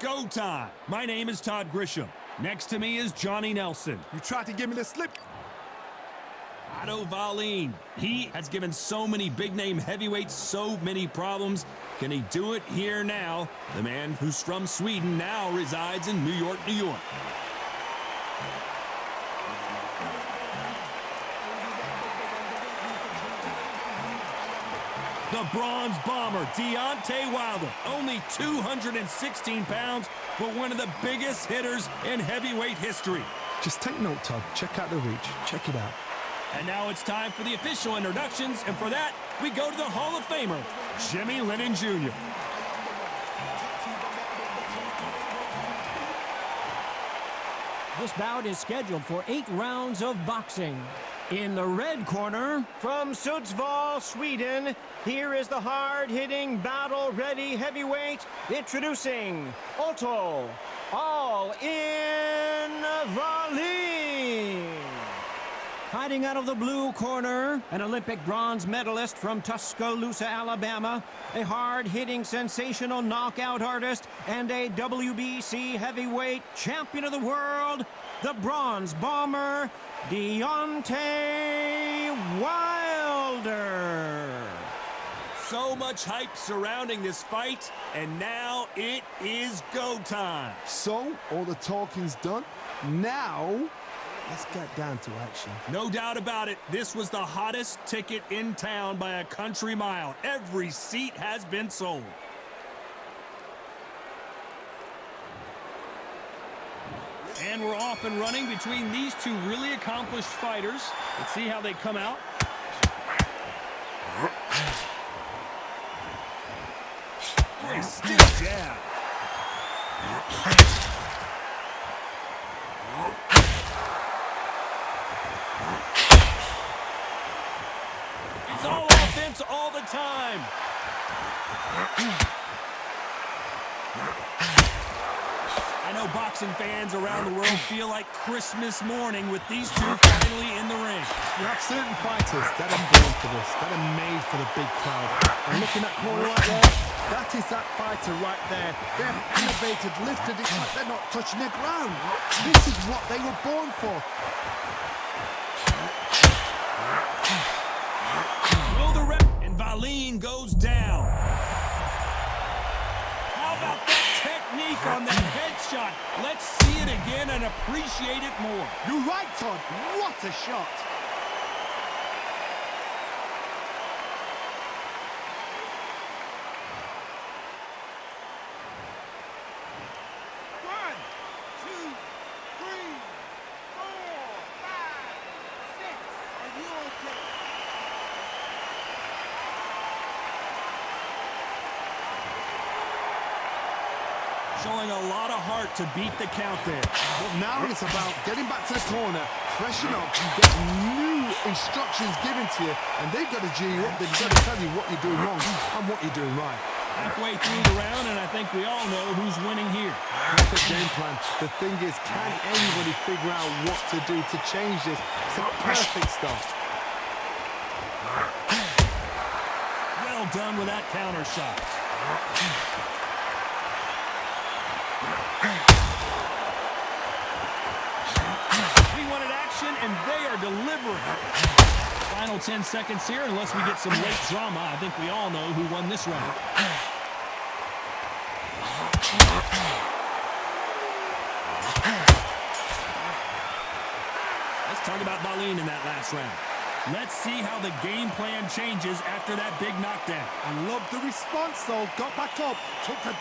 Go time. My name is Todd Grisham. Next to me is Johnny Nelson. You tried to give me the slip. Otto Wallin. He has given so many big-name heavyweights so many problems. Can he do it here now? The man who's from Sweden now resides in New York, New York. The bronze bomber, Deontay Wilder, only 216 pounds, but one of the biggest hitters in heavyweight history. Just take note, Todd. Check out the reach. Check it out. And now it's time for the official introductions, and for that, we go to the Hall of Famer, Jimmy Lennon Jr. This bout is scheduled for 8 rounds of boxing. In the red corner, from Sundsvall, Sweden, here is the hard-hitting, battle-ready heavyweight, introducing Otto All-In Wallin. Fighting out of the blue corner, an Olympic bronze medalist from Tuscaloosa, Alabama, a hard-hitting, sensational knockout artist, and a WBC heavyweight champion of the world, the bronze bomber, Deontay Wilder. So much hype surrounding this fight, and now it is go time. So, all the talking's done. Now, let's get down to action. No doubt about it, this was the hottest ticket in town by a country mile. Every seat has been sold. And we're off and running between these two really accomplished fighters. Let's see how they come out. Boy, stiff jab. It's all offense all the time. I know boxing fans around the world feel like Christmas morning with these two finally in the ring. You have certain fighters that are born for this, that are made for the big crowd. And looking at corner right there, that is that fighter right there. They're elevated, lifted, it's like they're not touching the ground. This is what they were born for. Will the rep, and Wallin goes down. How about that technique on that headshot? Let's see it again and appreciate it more. You're right, Todd. What a shot. Showing a lot of heart to beat the count there. But now it's about getting back to the corner, freshen up, and get new instructions given to you. And they've got to G you up. They've got to tell you what you're doing wrong and what you're doing right. Halfway through the round, and I think we all know who's winning here. Perfect game plan. The thing is, can anybody figure out what to do to change this? It's a perfect start. Well done with that counter shot. We wanted action, and they are delivering. Final 10 seconds here, unless we get some late drama. I think we all know who won this round. Let's talk about Wallin in that last round. Let's see how the game plan changes after that big knockdown. I love the response, though. Got back up, took a...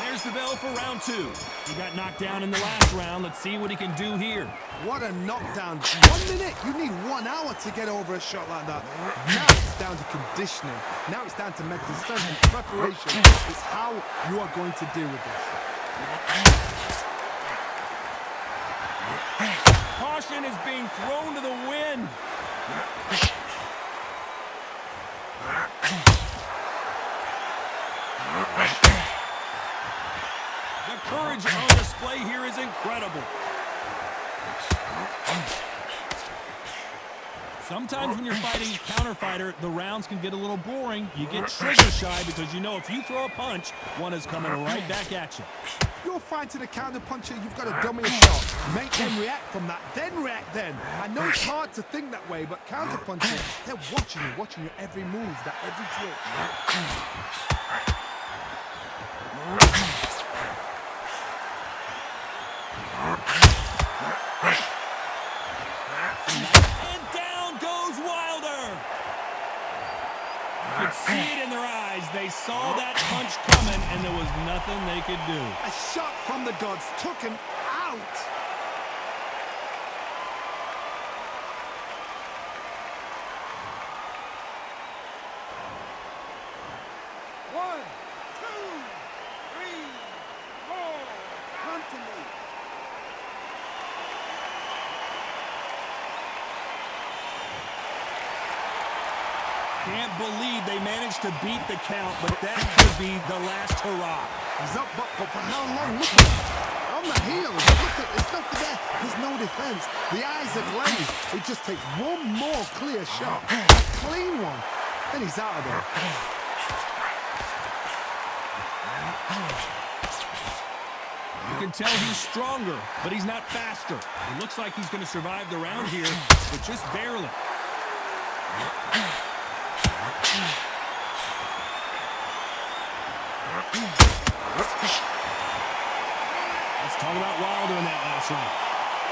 There's the bell for round 2. He got knocked down in the last round. Let's see what he can do here. What a knockdown. 1 minute. You need 1 hour to get over a shot like that. Now it's down to conditioning. Now it's down to mental strength and preparation. It's how you are going to deal with this. Caution is being thrown to the wind. The courage on display here is incredible. Sometimes when you're fighting counter fighter, the rounds can get a little boring. You get trigger shy because you know if you throw a punch, one is coming right back at you. You're fighting a counter puncher, you've got to dummy a shot. Make them react from that, then react then. I know it's hard to think that way, but counter punching, they're watching your every move, that every trick. And down goes Wilder. You could see it in their eyes. They saw that punch coming, and there was nothing they could do. A shot from the gods took him out. One, two, three, four. Come to me. Can't believe they managed to beat the count, but that could be the last hurrah. He's up, but for how long? Look at on the heels. Look at it's nothing there. There's no defense. The eyes are glazed. It just takes one more clear shot, a clean one, and he's out of there. You can tell he's stronger, but he's not faster. It looks like he's going to survive the round here, but just barely. Let's talk about Wilder in that last round.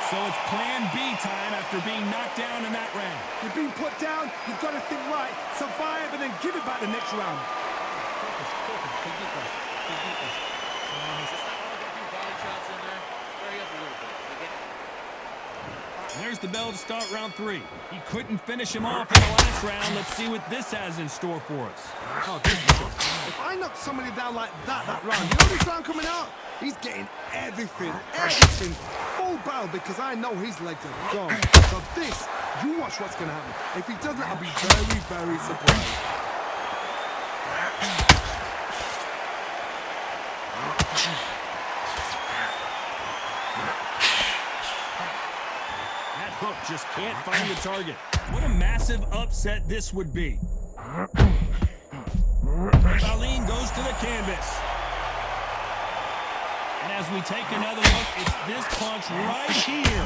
So it's plan B time after being knocked down in that round. You've been put down, you've got to think right, survive, and then give it back the next round. There's the bell to start round 3. He couldn't finish him off in the last round. Let's see what this has in store for us. Oh, this is good. If I knock somebody down like that round, you know this round coming out? He's getting everything, full barrel, because I know his legs are gone. So this, you watch what's going to happen. If he doesn't, I'll be very, very surprised. That hook just can't find the target. What a massive upset this would be. Valine goes to the canvas. And as we take another look, it's this punch right here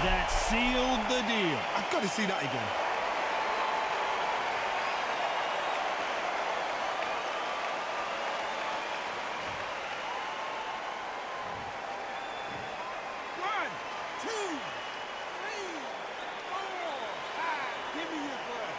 that sealed the deal. I've got to see that again. One, two, three, four, five. Give me your breath.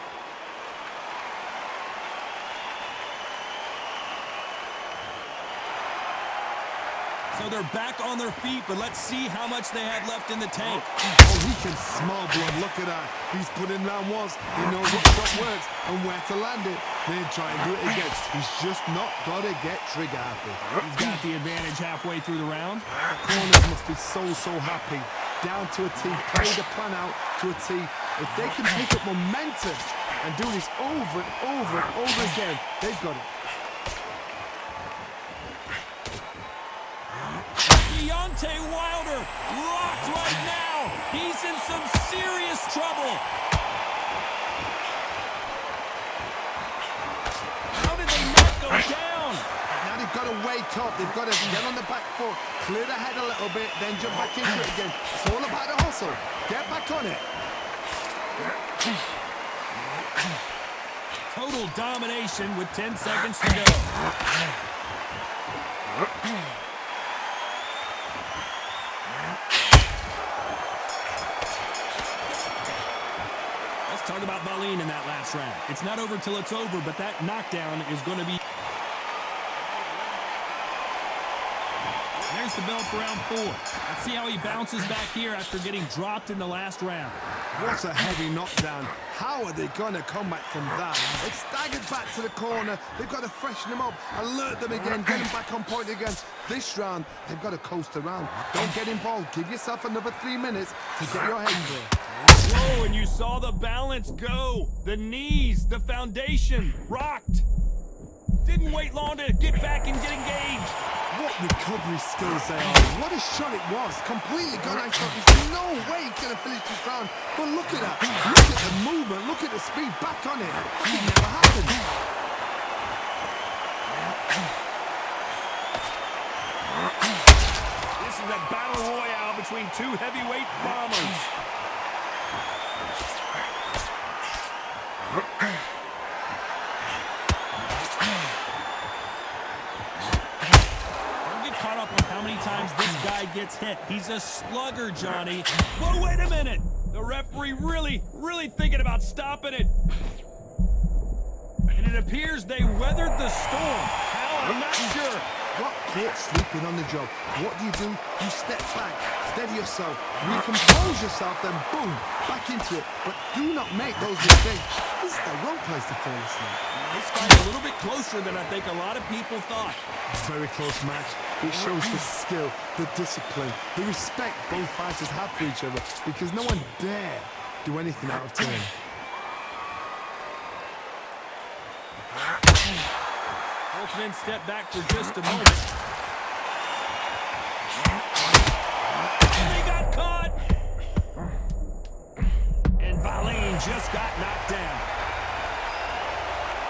So they're back on their feet, but let's see how much they have left in the tank. Oh, he can smell blood. Look at that. He's put in round ones. He knows what shot works and where to land it. Then try and do it again. He's just not got to get trigger happy. He's got the advantage halfway through the round. Corners must be so happy. Down to a T. Play the plan out to a T. If they can pick up momentum and do this over and over and over again, they've got it. Deontay Wilder locked right now. He's in some serious trouble. How did they not go down? Now they've got to wake up. They've got to get on the back foot, clear the head a little bit, then jump back into it again. It's all about the hustle. Get back on it. Total domination with 10 seconds to go. Let's talk about Valine in that last round. It's not over till it's over, but that knockdown is going to be... There's the bell for round 4. Let's see how he bounces back here after getting dropped in the last round. What a heavy knockdown. How are they going to come back from that? They've staggered back to the corner. They've got to freshen them up, alert them again, get them back on point again. This round, they've got to coast around. Don't get involved. Give yourself another 3 minutes to get your head clear. Whoa, and you saw the balance go. The knees, the foundation, rocked. Didn't wait long to get back and get engaged. What recovery skills they are. What a shot it was. Completely gone. I thought there's no way he's going to finish this round. But look at that. Look at the movement. Look at the speed. Back on it. It never happened. This is a battle royale between two heavyweight bombers. How many times this guy gets hit. He's a slugger, Johnny. Whoa, wait a minute. The referee really thinking about stopping it. And it appears they weathered the storm. How? I'm not sure. Got caught sleeping on the job. What do? You step back, steady yourself, recompose yourself, then boom, back into it. But do not make those mistakes. This is the wrong place to fall asleep. This guy's a little bit closer than I think a lot of people thought. Very close match. It shows the skill, the discipline, the respect both fighters have for each other, because no one dare do anything out of turn. Both men step back for just a moment. They got caught! And Valine just got knocked down.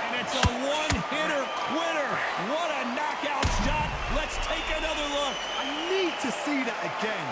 And it's a one-hitter quitter. What a knockout shot. Let's take another look. I need to see that again.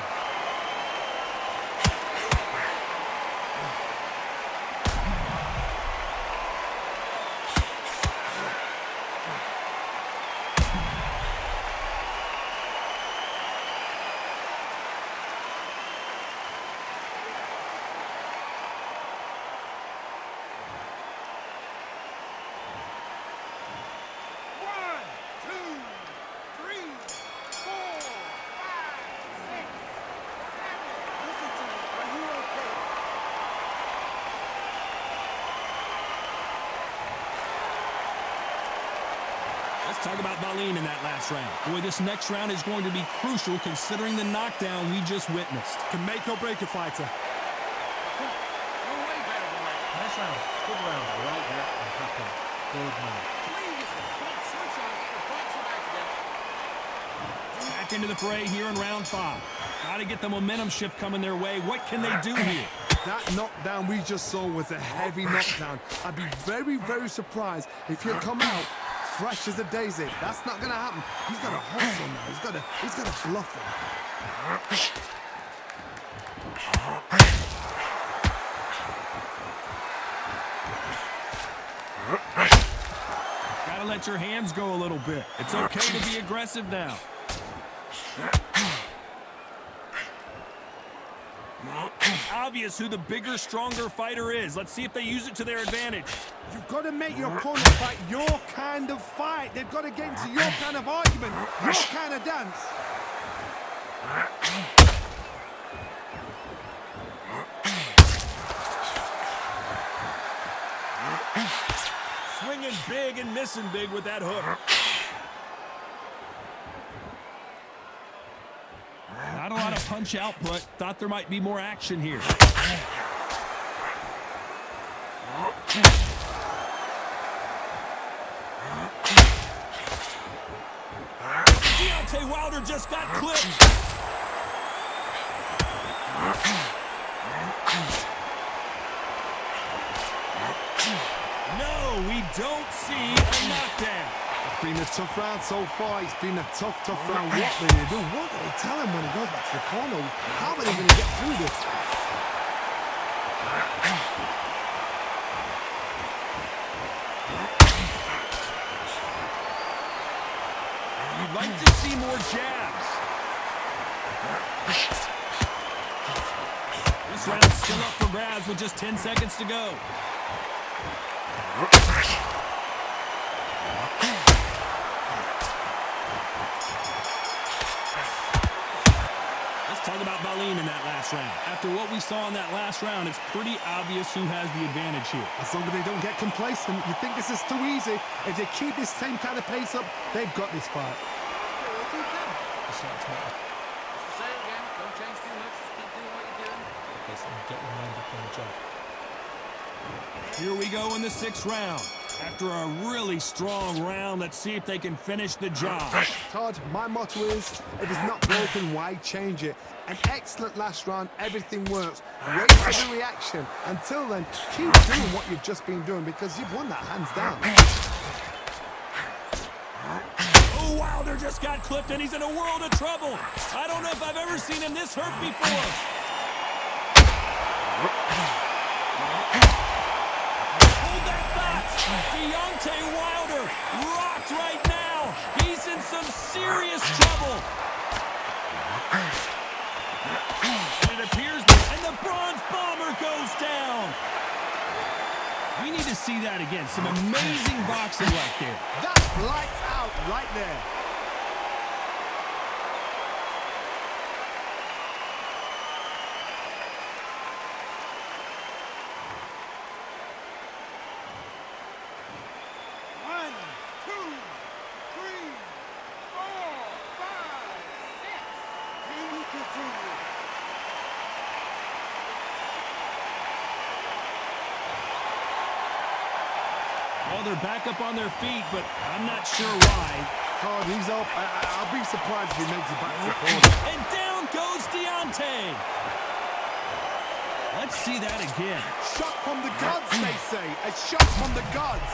Let's talk about Valine in that last round. Boy, this next round is going to be crucial considering the knockdown we just witnessed. Can make or break a fighter. Nice round. Good round. Right there. I'm happy. Good man. Back into the fray here in round 5. Got to get the momentum shift coming their way. What can they do here? That knockdown we just saw was a heavy knockdown. I'd be very surprised if he'll come out fresh as a daisy. That's not going to happen. He's got to hustle now. He's got to bluff them. Gotta let your hands go a little bit. It's okay to be aggressive now. It's obvious who the bigger, stronger fighter is. Let's see if they use it to their advantage. You've got to make your opponent fight your kind of fight. They've got to get into your kind of argument, your kind of dance. Swinging big and missing big with that hook. Not a lot of punch output. Thought there might be more action here. Deontay Wilder just got clipped. No, we don't see a knockdown. It's been a tough round so far. It's been a tough round. What do they do? What do they tell him when he goes back to the corner? How are they going to get through this? You'd like to see more jabs. This round's still up for grabs with just 10 seconds to go. Let's talk about Valine in that last round. After what we saw in that last round, it's pretty obvious who has the advantage here. As long as they don't get complacent, you think this is too easy. If they keep this same kind of pace up, they've got this fight. Here we go in the 6th round. After a really strong round, let's see if they can finish the job. Todd, my motto is, if it's not broken, why change it? An excellent last round, everything works. Wait for the reaction. Until then, keep doing what you've just been doing because you've won that hands down. Oh, Wilder just got clipped and he's in a world of trouble. I don't know if I've ever seen him this hurt before. Hold that thought. Deontay Wilder rocked right now. He's in some serious trouble. And it appears, and the Bronze Bomber goes down. We need to see that again. Some amazing boxing right there. That's lights out right there. One, two, three, four, five, six. Can we continue? Well, they're back up on their feet, but I'm not sure why. Todd, he's up. I'll be surprised if he makes it back to the corner. And down goes Deontay. Let's see that again. Shot from the gods, they say. A shot from the gods.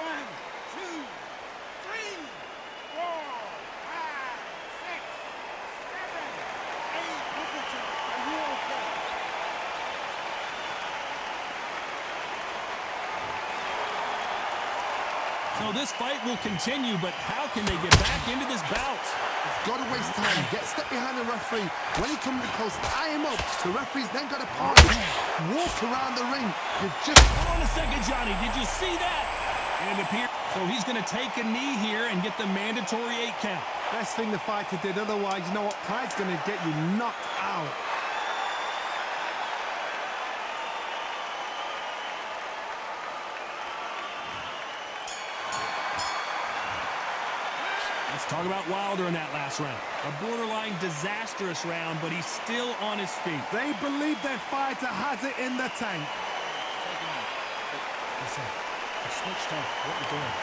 One, two, three, four, five, six, seven, eight. Listen to me. Are you okay? So this fight will continue, but how can they get back into this bout? Got to waste time. Get step behind the referee. When he comes close, eye him up. The referee's then got to pause. Walk around the ring. You just... Hold on a second, Johnny. Did you see that? And it appears, so he's going to take a knee here and get the mandatory 8 count. Best thing the fighter did. Otherwise, you know what? Pride's going to get you knocked out. Let's talk about Wilder in that last round. A borderline disastrous round, but he's still on his feet. They believe their fighter has it in the tank. Listen, I switched off. What are you doing?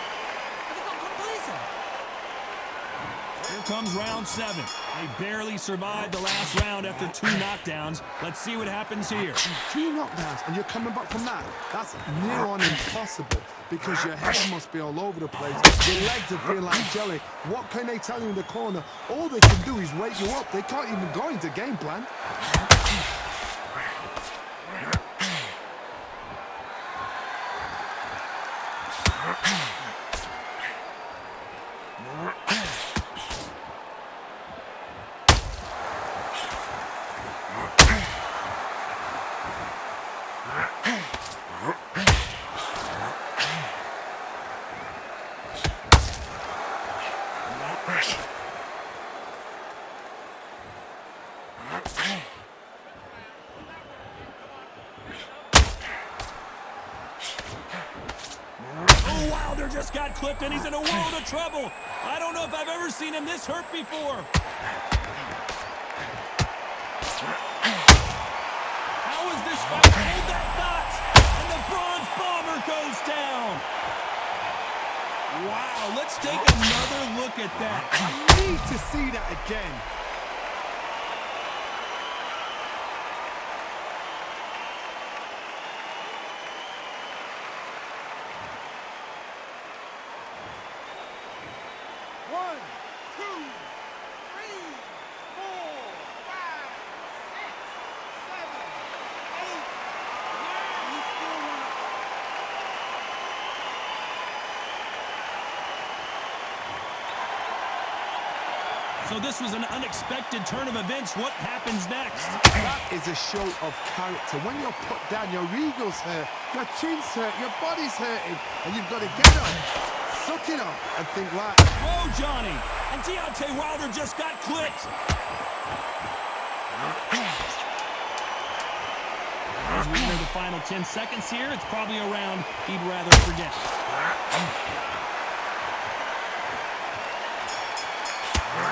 Here comes round 7. They barely survived the last round after 2 knockdowns. Let's see what happens here. 2 knockdowns and you're coming back from that. That's near on impossible because your head must be all over the place. Your legs are feel like jelly. What can they tell you in the corner? All they can do is wake you up. They can't even go into game plan. Oh, Wilder just got clipped and he's in a world of trouble. I don't know if I've ever seen him this hurt before. How is this fight? Hold that thought! And the Bronze Bomber goes down. Wow, let's take another look at that. I need to see that again. One, two, three, four, five, six, seven, eight, nine. You still want to... So this was an unexpected turn of events. What happens next? That is a show of character. When you're put down, your ego's hurt, your chin's hurt, your body's hurting, and you've got to get up, suck it up, and think, right. Whoa, Johnny! And Deontay Wilder just got clipped. As we enter the final 10 seconds here, it's probably a round he'd rather forget.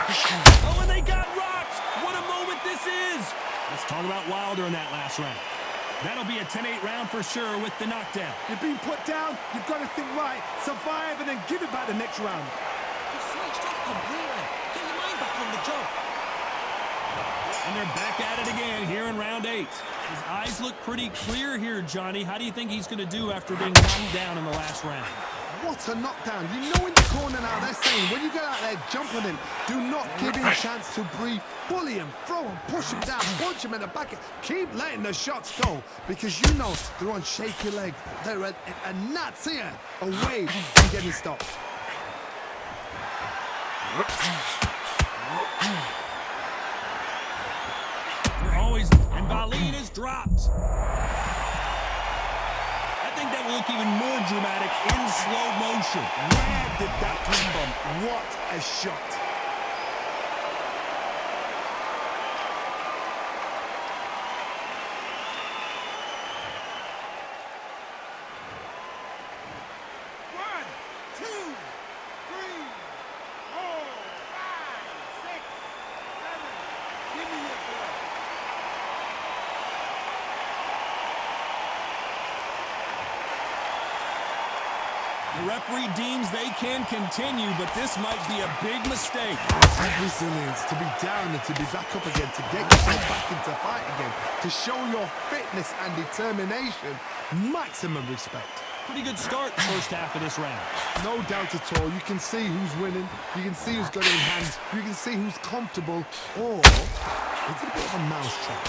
Oh, and they got rocked. What a moment this is. Let's talk about Wilder in that last round. That'll be a 10-8 round for sure with the knockdown. You're being put down, you've got to think right, survive and then give it back the next round. You've switched off completely. Get your mind back on the job. And they're back at it again here in round 8. His eyes look pretty clear here, Johnny. How do you think he's going to do after being knocked down in the last round? What a knockdown. You know in the corner now they're saying when you get out there, jump on him. Do not give him a chance to breathe. Bully him, throw him, push him down, punch him in the back. Keep letting the shots go because you know they're on shaky leg. They're a gnat's here away from getting stopped. They're always... And Valeen is dropped. I think that will look even more dramatic in slow motion. Where did that come from? What a shot. One, two, three, four, five, six, seven. Give me your boy. The referee deems they can continue, but this might be a big mistake. That resilience to be down and to be back up again, to get yourself back into fight again, to show your fitness and determination. Maximum respect. Pretty good start first half of this round. No doubt at all. You can see who's winning. You can see who's got it in hand. You can see who's comfortable. Or it's a bit of a mousetrap.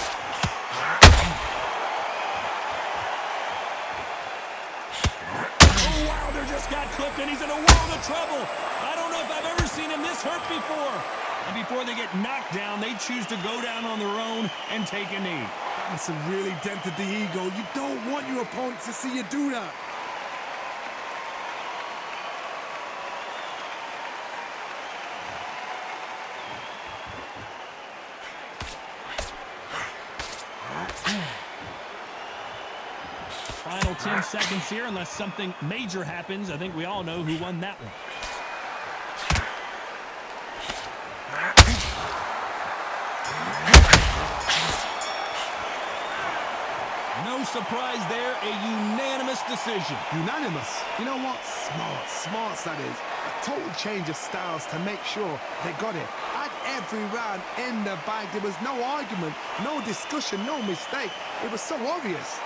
Oh, Wilder just got clipped and he's in a world of trouble. I don't know if I've ever seen him this hurt before. And before they get knocked down, they choose to go down on their own and take a knee. That's really dented the ego. You don't want your opponent to see you do that. Final 10 seconds here, unless something major happens. I think we all know who won that one. No surprise there, a unanimous decision. Unanimous. You know what? Smart that is. A total change of styles to make sure they got it. At every round in the bag, there was no argument, no discussion, no mistake. It was so obvious.